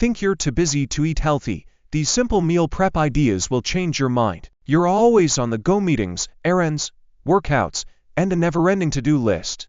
Think you're too busy to eat healthy? These simple meal prep ideas will change your mind. You're always on the go: meetings, errands, workouts, and a never-ending to-do list.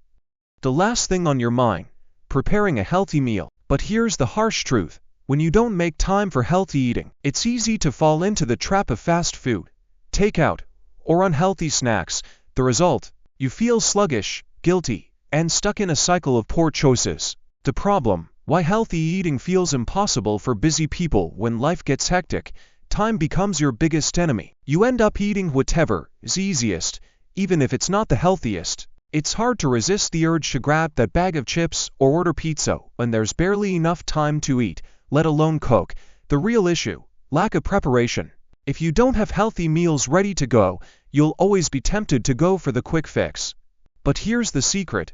The last thing on your mind, preparing a healthy meal. But here's the harsh truth. When you don't make time for healthy eating, it's easy to fall into the trap of fast food, takeout, or unhealthy snacks. The result? You feel sluggish, guilty, and stuck in a cycle of poor choices. The problem: why healthy eating feels impossible for busy people. When life gets hectic, time becomes your biggest enemy. You end up eating whatever is easiest, even if it's not the healthiest. It's hard to resist the urge to grab that bag of chips or order pizza when there's barely enough time to eat, let alone cook. The real issue: lack of preparation. If you don't have healthy meals ready to go, you'll always be tempted to go for the quick fix. But here's the secret: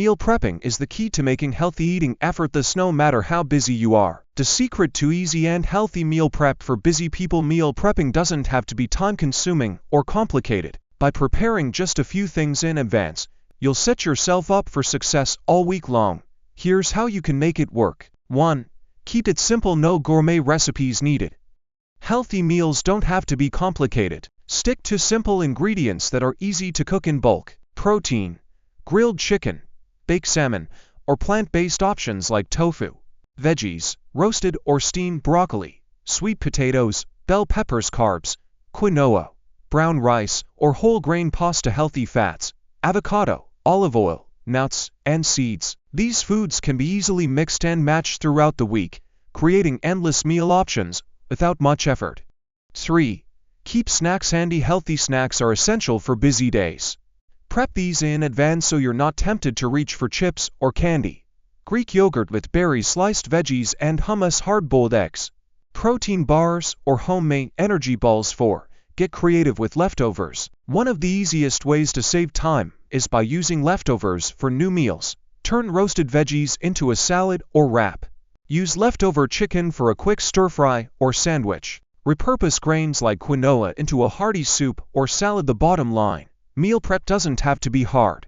meal prepping is the key to making healthy eating effortless no matter how busy you are. The secret to easy and healthy meal prep for busy people. Meal prepping doesn't have to be time-consuming or complicated. By preparing just a few things in advance, you'll set yourself up for success all week long. Here's how you can make it work. 1. Keep it simple: no gourmet recipes needed. Healthy meals don't have to be complicated. Stick to simple ingredients that are easy to cook in bulk. Protein: grilled chicken, baked salmon, or plant-based options like tofu. Veggies: roasted or steamed broccoli, sweet potatoes, bell peppers. Carbs: quinoa, brown rice, or whole grain pasta. Healthy fats: avocado, olive oil, nuts, and seeds. These foods can be easily mixed and matched throughout the week, creating endless meal options without much effort. 3. Keep snacks handy. Healthy snacks are essential for busy days. Prep these in advance so you're not tempted to reach for chips or candy. Greek yogurt with berries, sliced veggies, and hummus. Hard-boiled eggs, protein bars, or homemade energy balls. 4. Get creative with leftovers. One of the easiest ways to save time is by using leftovers for new meals. Turn roasted veggies into a salad or wrap. Use leftover chicken for a quick stir-fry or sandwich. Repurpose grains like quinoa into a hearty soup or salad. The bottom line: meal prep doesn't have to be hard.